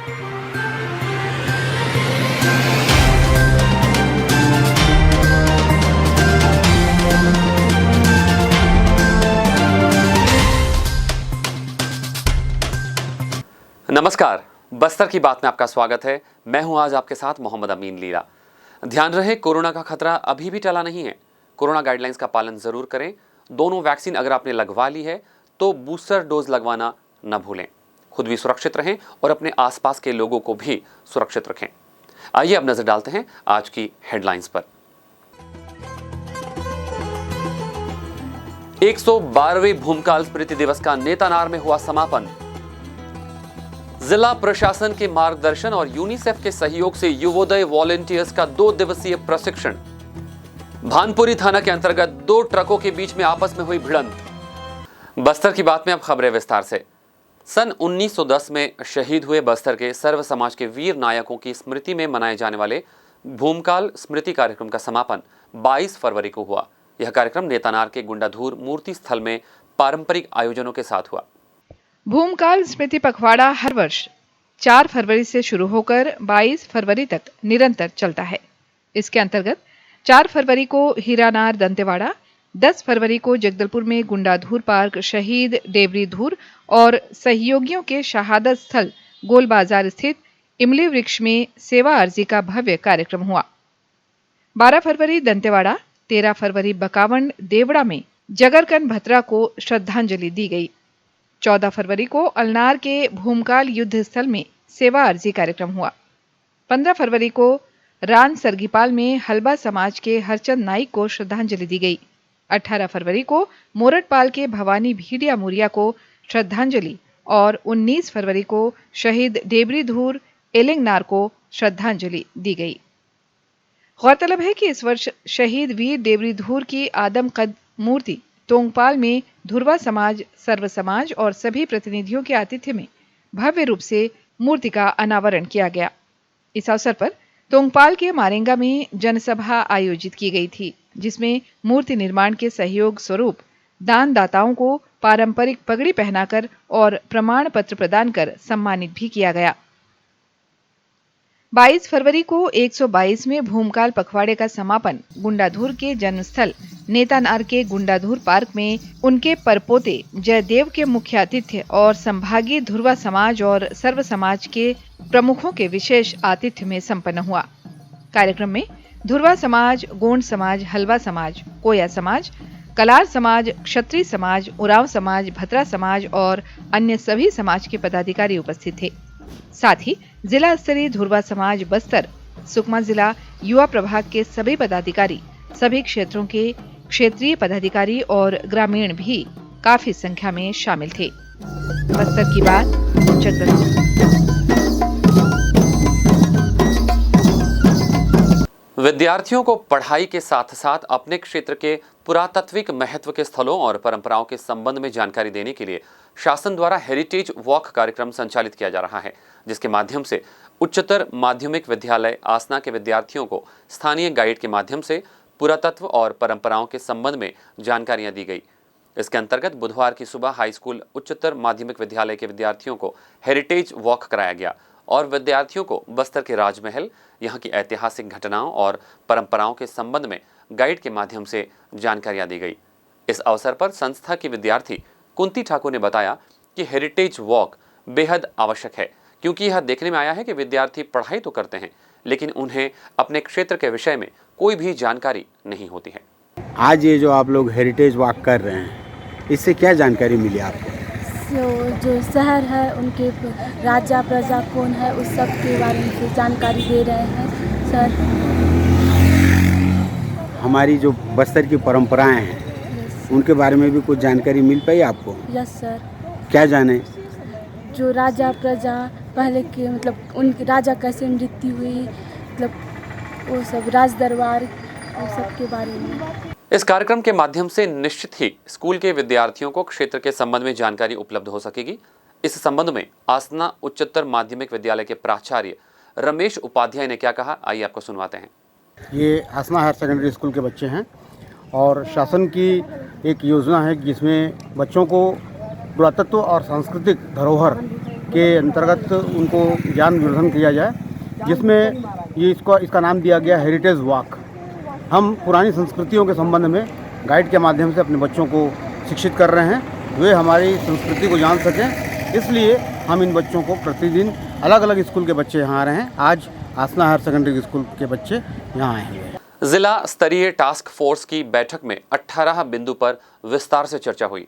नमस्कार, बस्तर की बात में आपका स्वागत है। मैं हूं आज आपके साथ मोहम्मद अमीन लीला। ध्यान रहे, कोरोना का खतरा अभी भी टला नहीं है। कोरोना गाइडलाइंस का पालन जरूर करें। दोनों वैक्सीन अगर आपने लगवा ली है तो बूस्टर डोज लगवाना न भूलें। खुद भी सुरक्षित रहें और अपने आसपास के लोगों को भी सुरक्षित रखें। आइए अब नजर डालते हैं आज की हेडलाइंस पर। 112वें भूमकाल स्मृति दिवस का नेतानार में हुआ समापन। जिला प्रशासन के मार्गदर्शन और यूनिसेफ के सहयोग से युवोदय वॉलंटियर्स का 2 दिवसीय प्रशिक्षण। भानपुरी थाना के अंतर्गत 2 ट्रकों के बीच में आपस में हुई भिड़ंत। बस्तर की बात में अब खबरें विस्तार से। सन 1910 में शहीद हुए बस्तर के सर्व समाज के वीर नायकों की स्मृति में मनाए जाने वाले भूमकाल स्मृति कार्यक्रम का समापन 22 फरवरी को हुआ। यह कार्यक्रम नेतानार के गुंडाधूर मूर्ति स्थल में पारंपरिक आयोजनों के साथ हुआ। भूमकाल स्मृति पखवाड़ा हर वर्ष 4 फरवरी से शुरू होकर 22 फरवरी तक निरंतर चलता है। इसके अंतर्गत 4 फरवरी को हीरानार दंतेवाड़ा, 10 फरवरी को जगदलपुर में गुंडाधूर पार्क शहीद डेवरी धूर और सहयोगियों के शहादत स्थल गोल बाजार स्थित इमली वृक्ष में सेवा अर्जी का भव्य कार्यक्रम हुआ। 12 फरवरी दंतेवाड़ा, 13 फरवरी बकावंड देवड़ा में जगरकन भत्रा को श्रद्धांजलि दी गई। 14 फरवरी को अलनार के भूमकाल युद्ध स्थल में सेवा अर्जी कार्यक्रम हुआ। 15 फरवरी को रान सरगीपाल में हलबा समाज के हरचंद नाइक को श्रद्धांजलि दी गई। 18 फरवरी को मोरटपाल के भवानी भीडिया मुरिया को श्रद्धांजलि और 19 फरवरी को शहीद डेबरी धूर एलिंगनार को श्रद्धांजलि दी गई। गौरतलब है कि इस वर्ष शहीद वीर डेबरी धूर की आदमकद मूर्ति तोंगपाल में धुरवा समाज, सर्व समाज और सभी प्रतिनिधियों के आतिथ्य में भव्य रूप से मूर्ति का अनावरण किया गया। इस अवसर पर तोंगपाल के मारेंगा में जनसभा आयोजित की गई थी, जिसमें मूर्ति निर्माण के सहयोग स्वरूप दानदाताओं को पारंपरिक पगड़ी पहनाकर और प्रमाण पत्र प्रदान कर सम्मानित भी किया गया। 22 फरवरी को 122वें भूमकाल पखवाड़े का समापन गुंडाधूर के जन्मस्थल नेतानार के गुंडाधूर पार्क में उनके परपोते जयदेव के मुख्य आतिथ्य और संभागीय धुरवा समाज और सर्व समाज के प्रमुखों के विशेष आतिथ्य में संपन्न हुआ। कार्यक्रम में धुरवा समाज, गोंड समाज, हलवा समाज, कोया समाज, कलार समाज, क्षत्रिय समाज, उरांव समाज, भत्रा समाज और अन्य सभी समाज के पदाधिकारी उपस्थित थे। साथ ही जिला स्तरीय धुरवा समाज बस्तर, सुकमा जिला युवा प्रभाग के सभी पदाधिकारी, सभी क्षेत्रों के क्षेत्रीय पदाधिकारी और ग्रामीण भी काफी संख्या में शामिल थे। बस्तर की बात, जगदलपुर। विद्यार्थियों को पढ़ाई के साथ साथ अपने क्षेत्र के पुरातात्विक महत्व के स्थलों और परंपराओं के संबंध में जानकारी देने के लिए शासन द्वारा हेरिटेज वॉक कार्यक्रम संचालित किया जा रहा है, जिसके माध्यम से उच्चतर माध्यमिक विद्यालय आसना के विद्यार्थियों को स्थानीय गाइड के माध्यम से पुरातत्व और परंपराओं के संबंध में जानकारियां दी गई। इसके अंतर्गत बुधवार की सुबह हाई स्कूल उच्चतर माध्यमिक विद्यालय के विद्यार्थियों को हेरिटेज वॉक कराया गया और विद्यार्थियों को बस्तर के राजमहल, यहाँ की ऐतिहासिक घटनाओं और परंपराओं के संबंध में गाइड के माध्यम से जानकारियां दी गई। इस अवसर पर संस्था की विद्यार्थी कुंती ठाकुर ने बताया कि हेरिटेज वॉक बेहद आवश्यक है, क्योंकि यह देखने में आया है कि विद्यार्थी पढ़ाई तो करते हैं, लेकिन उन्हें अपने क्षेत्र के विषय में कोई भी जानकारी नहीं होती है। आज ये जो आप लोग हेरिटेज वॉक कर रहे हैं, इससे क्या जानकारी मिली आपको? जो शहर है, उनके राजा प्रजा कौन है, उस सब के बारे में जानकारी दे रहे हैं सर। हमारी जो बस्तर की परंपराएं हैं, उनके बारे में भी कुछ जानकारी मिल पाई आपको? Yes sir. क्या जाने? जो राजा प्रजा पहले के, मतलब उनके राजा कैसे मृत्यु हुई, मतलब वो सब राज दरबार और सब के बारे में। इस कार्यक्रम के माध्यम से निश्चित ही स्कूल के विद्यार्थियों को क्षेत्र के संबंध में जानकारी उपलब्ध हो सकेगी। इस संबंध में आसना उच्चतर माध्यमिक विद्यालय के प्राचार्य रमेश उपाध्याय ने क्या कहा, आइए आपको सुनवाते हैं। ये आसना हायर सेकेंडरी स्कूल के बच्चे हैं और शासन की एक योजना है जिसमें बच्चों को पुरातत्व और सांस्कृतिक धरोहर के अंतर्गत उनको ज्ञानवर्धन किया जाए, जिसमें इसका नाम दिया गया हेरिटेज वॉक। हम पुरानी संस्कृतियों के संबंध में गाइड के माध्यम से अपने बच्चों को शिक्षित कर रहे हैं, वे हमारी संस्कृति को जान सकें। इसलिए हम इन बच्चों को प्रतिदिन अलग अलग स्कूल के बच्चे यहाँ आ रहे हैं। आज आसना हायर सेकेंडरी स्कूल के बच्चे यहाँ आए हैं। जिला स्तरीय टास्क फोर्स की बैठक में 18 बिंदु पर विस्तार से चर्चा हुई।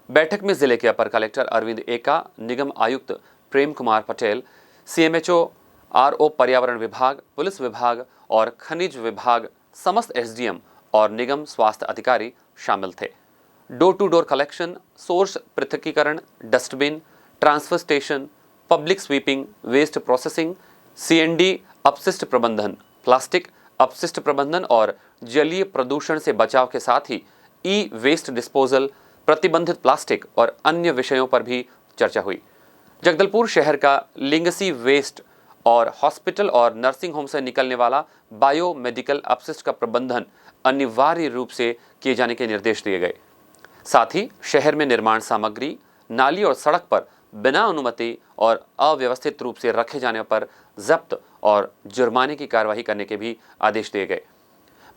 बैठक में जिले के अपर कलेक्टर अरविंद एका, निगम आयुक्त प्रेम कुमार पटेल, CMHO, RO पर्यावरण विभाग, पुलिस विभाग और खनिज विभाग, समस्त SDM और निगम स्वास्थ्य अधिकारी शामिल थे। Door to door collection, source पृथकीकरण, डस्टबिन, ट्रांसफर स्टेशन, पब्लिक स्वीपिंग, वेस्ट प्रोसेसिंग, CND अपशिष्ट प्रबंधन, प्लास्टिक अपशिष्ट प्रबंधन और जलीय प्रदूषण से बचाव के साथ ही वेस्ट डिस्पोजल, प्रतिबंधित प्लास्टिक और अन्य विषयों पर भी चर्चा हुई। जगदलपुर शहर का लिंगसी वेस्ट और हॉस्पिटल और नर्सिंग होम से निकलने वाला बायोमेडिकल अपशिष्ट का प्रबंधन अनिवार्य रूप से किए जाने के निर्देश दिए गए। साथ ही शहर में निर्माण सामग्री, नाली और सड़क पर बिना अनुमति और अव्यवस्थित रूप से रखे जाने पर जब्त और जुर्माने की कार्रवाई करने के भी आदेश दिए गए।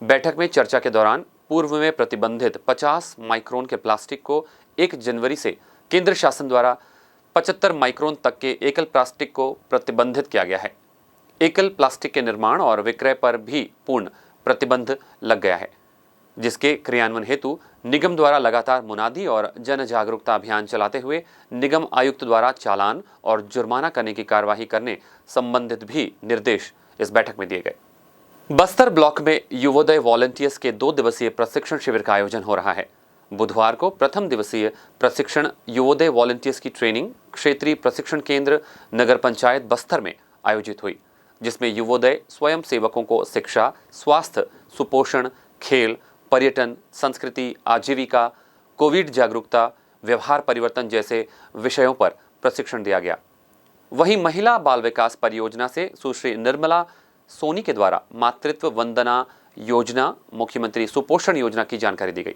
बैठक में चर्चा के दौरान पूर्व में प्रतिबंधित 50 माइक्रोन के प्लास्टिक को 1 जनवरी से केंद्र शासन द्वारा 75 माइक्रोन तक के एकल प्लास्टिक को प्रतिबंधित किया गया है। एकल प्लास्टिक के निर्माण और विक्रय पर भी पूर्ण प्रतिबंध लग गया है, जिसके क्रियान्वयन हेतु निगम द्वारा लगातार मुनादी और जन जागरूकता अभियान चलाते हुए निगम आयुक्त द्वारा चालान और जुर्माना करने की कार्यवाही करने संबंधित भी निर्देश इस बैठक में दिए गए। बस्तर ब्लॉक में युवोदय वॉलंटियर्स के 2 दिवसीय प्रशिक्षण शिविर का आयोजन हो रहा है। बुधवार को प्रथम दिवसीय प्रशिक्षण युवोदय वॉलंटियर्स की ट्रेनिंग क्षेत्रीय प्रशिक्षण केंद्र नगर पंचायत बस्तर में आयोजित हुई, जिसमें युवोदय स्वयं सेवकों को शिक्षा, स्वास्थ्य, सुपोषण, खेल, पर्यटन, संस्कृति, आजीविका, कोविड जागरूकता, व्यवहार परिवर्तन जैसे विषयों पर प्रशिक्षण दिया गया। वहीं महिला बाल विकास परियोजना से सुश्री निर्मला सोनी के द्वारा मातृत्व वंदना योजना, मुख्यमंत्री सुपोषण योजना की जानकारी दी गई।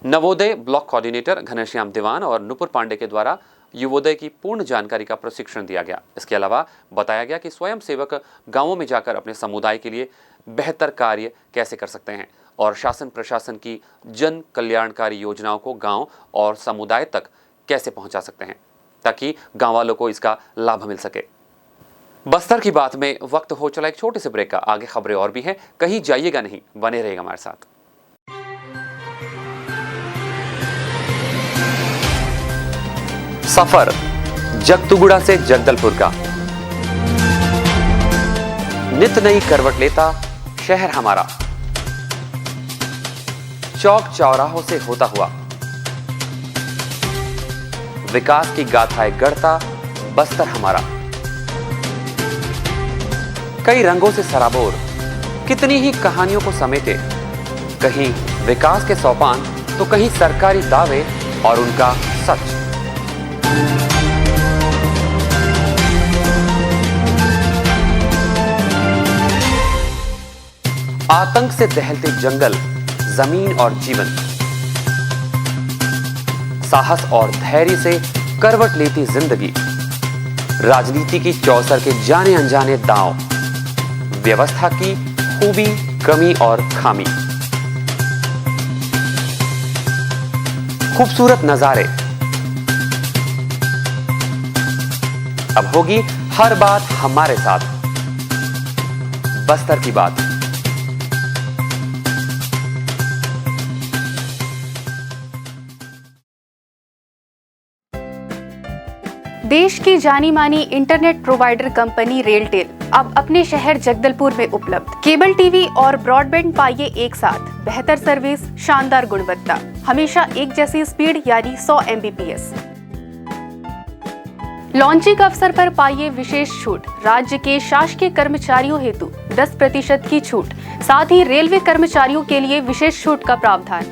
नवोदय ब्लॉक कोऑर्डिनेटर घनश्याम दीवान और नुपुर पांडे के द्वारा युवोदय की पूर्ण जानकारी का प्रशिक्षण दिया गया। इसके अलावा बताया गया कि स्वयं सेवक गांवों में जाकर अपने समुदाय के लिए बेहतर कार्य कैसे कर सकते हैं और शासन प्रशासन की जन कल्याणकारी योजनाओं को गांव और समुदाय तक कैसे पहुंचा सकते हैं, ताकि गांव वालों को इसका लाभ मिल सके। बस्तर की बात में वक्त हो चला एक छोटे से ब्रेक का। आगे खबरें और भी हैं, कहीं जाइएगा नहीं, बने रहेगा हमारे साथ। सफर जगतुगुड़ा से जगदलपुर का, नित नई करवट लेता शहर हमारा, चौक चौराहों से होता हुआ विकास की गाथाएं गढ़ता बस्तर हमारा। कई रंगों से सराबोर, कितनी ही कहानियों को समेटे, कहीं विकास के सोपान तो कहीं सरकारी दावे और उनका सच। आतंक से दहलते जंगल, जमीन और जीवन, साहस और धैर्य से करवट लेती जिंदगी, राजनीति की चौसर के जाने अनजाने दांव, व्यवस्था की खूबी, कमी और खामी, खूबसूरत नजारे। अब होगी हर बात हमारे साथ, बस्तर की बात। देश की जानी मानी इंटरनेट प्रोवाइडर कंपनी रेलटेल अब अपने शहर जगदलपुर में उपलब्ध। केबल टीवी और ब्रॉडबैंड पाइए एक साथ, बेहतर सर्विस, शानदार गुणवत्ता, हमेशा एक जैसी स्पीड यानी 100 Mbps। लॉन्चिंग अवसर पर पाइए विशेष छूट, राज्य के शासकीय कर्मचारियों हेतु 10% की छूट, साथ ही रेलवे कर्मचारियों के लिए विशेष छूट का प्रावधान।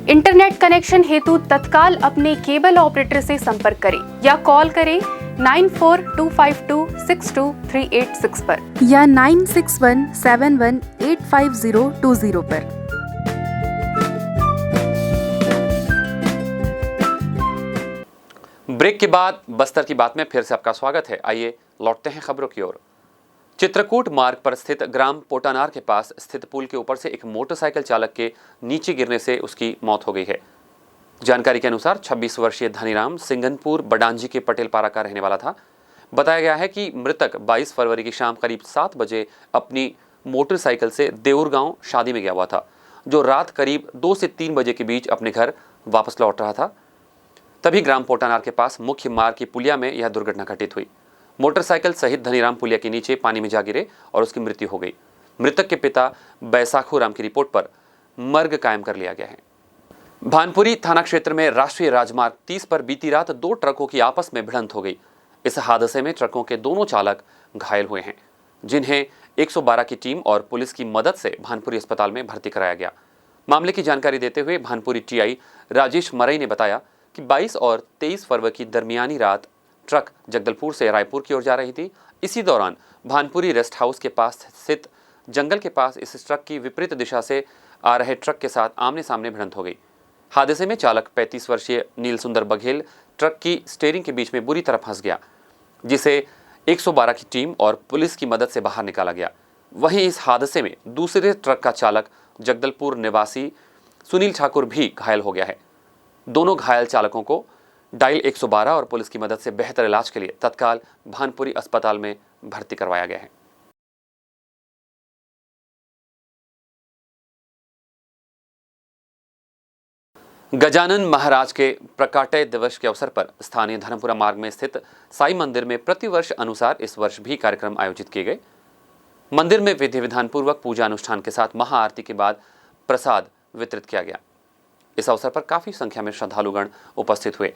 इंटरनेट कनेक्शन हेतु तत्काल अपने केबल ऑपरेटर से संपर्क करें या कॉल करें 9425262386 पर या 9617185020 पर। ब्रेक के बाद बस्तर की बात में फिर से आपका स्वागत है। आइए लौटते हैं खबरों की ओर। चित्रकूट मार्ग पर स्थित ग्राम पोटानार के पास स्थित पुल के ऊपर से एक मोटरसाइकिल चालक के नीचे गिरने से उसकी मौत हो गई है। जानकारी के अनुसार 26 वर्षीय धनीराम सिंघनपुर बडांजी के पटेलपारा का रहने वाला था। बताया गया है कि मृतक 22 फरवरी की शाम करीब 7 बजे अपनी मोटरसाइकिल से देऊर गांव शादी में गया हुआ था, जो रात करीब 2 से 3 बजे के बीच अपने घर वापस लौट रहा था। तभी ग्राम पोटानार के पास मुख्य मार्ग की पुलिया में यह दुर्घटना घटित हुई। मोटरसाइकिल सहित धनीराम पुलिया के नीचे पानी में जा गिरे और उसकी मृत्यु हो गई। मृतक के पिता बैसाखू राम की रिपोर्ट पर मर्ग कायम कर लिया गया है। भानपुरी थाना क्षेत्र में राष्ट्रीय राजमार्ग 30 पर बीती रात 2 ट्रकों की आपस में भिड़ंत हो गई। इस हादसे में ट्रकों के दोनों चालक घायल हुए हैं, जिन्हें 112 की टीम और पुलिस की मदद से भानपुरी अस्पताल में भर्ती कराया गया। मामले की जानकारी देते हुए भानपुरी टीआई राजेश मरई ने बताया कि 22 और 23 फरवरी की दरमियानी रात ट्रक जगदलपुर से रायपुर की ओर जा रही थी। इसी दौरान भानपुरी रेस्ट हाउस के पास स्थित जंगल के पास इस ट्रक की विपरीत दिशा से आ रहे ट्रक के साथ आमने सामने भिड़ंत हो गई। हादसे में चालक 35 वर्षीय नील सुंदर बघेल ट्रक की स्टीयरिंग के बीच में बुरी तरह फंस गया, जिसे 112 की टीम और पुलिस की मदद से बाहर निकाला गया। वहीं इस हादसे में दूसरे ट्रक का चालक जगदलपुर निवासी सुनील ठाकुर भी घायल हो गया है। दोनों घायल चालकों को डायल 112 और पुलिस की मदद से बेहतर इलाज के लिए तत्काल भानपुरी अस्पताल में भर्ती करवाया गया है। गजानन महाराज के प्रकाट्य दिवस के अवसर पर स्थानीय धर्मपुरा मार्ग में स्थित साई मंदिर में प्रतिवर्ष अनुसार इस वर्ष भी कार्यक्रम आयोजित किए गए। मंदिर में विधि विधान पूर्वक पूजा अनुष्ठान के साथ महाआरती के बाद प्रसाद वितरित किया गया। इस अवसर पर काफी संख्या में श्रद्धालुगण उपस्थित हुए।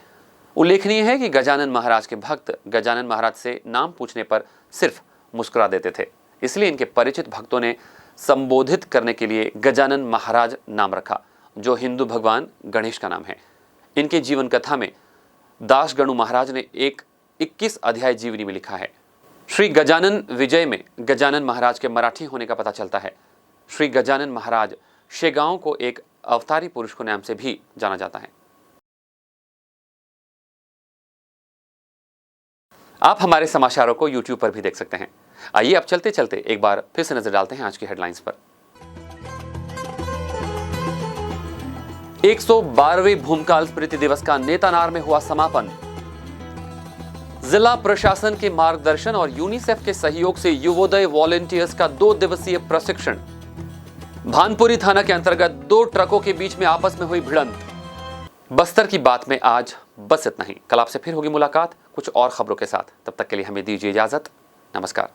उल्लेखनीय है कि गजानन महाराज के भक्त गजानन महाराज से नाम पूछने पर सिर्फ मुस्कुरा देते थे, इसलिए इनके परिचित भक्तों ने संबोधित करने के लिए गजानन महाराज नाम रखा, जो हिंदू भगवान गणेश का नाम है। इनके जीवन कथा में दास गणु महाराज ने एक 21 अध्याय जीवनी में लिखा है। श्री गजानन विजय में गजानन महाराज के मराठी होने का पता चलता है। श्री गजानन महाराज शेगांव को एक अवतारी पुरुष के नाम से भी जाना जाता है। आप हमारे समाचारों को YouTube पर भी देख सकते हैं। आइए अब चलते चलते एक बार फिर से नजर डालते हैं आज की हेडलाइंस पर। 112वें भूमकाल स्मृति दिवस का नेतानार में हुआ समापन। जिला प्रशासन के मार्गदर्शन और यूनिसेफ के सहयोग से युवोदय वॉलंटियर्स का 2 दिवसीय प्रशिक्षण। भानपुरी थाना के अंतर्गत 2 ट्रकों के बीच में आपस में हुई भिड़ंत। बस्तर की बात में आज बस इतना ही। कल आपसे फिर होगी मुलाकात कुछ और खबरों के साथ। तब तक के लिए हमें दीजिए इजाजत। नमस्कार।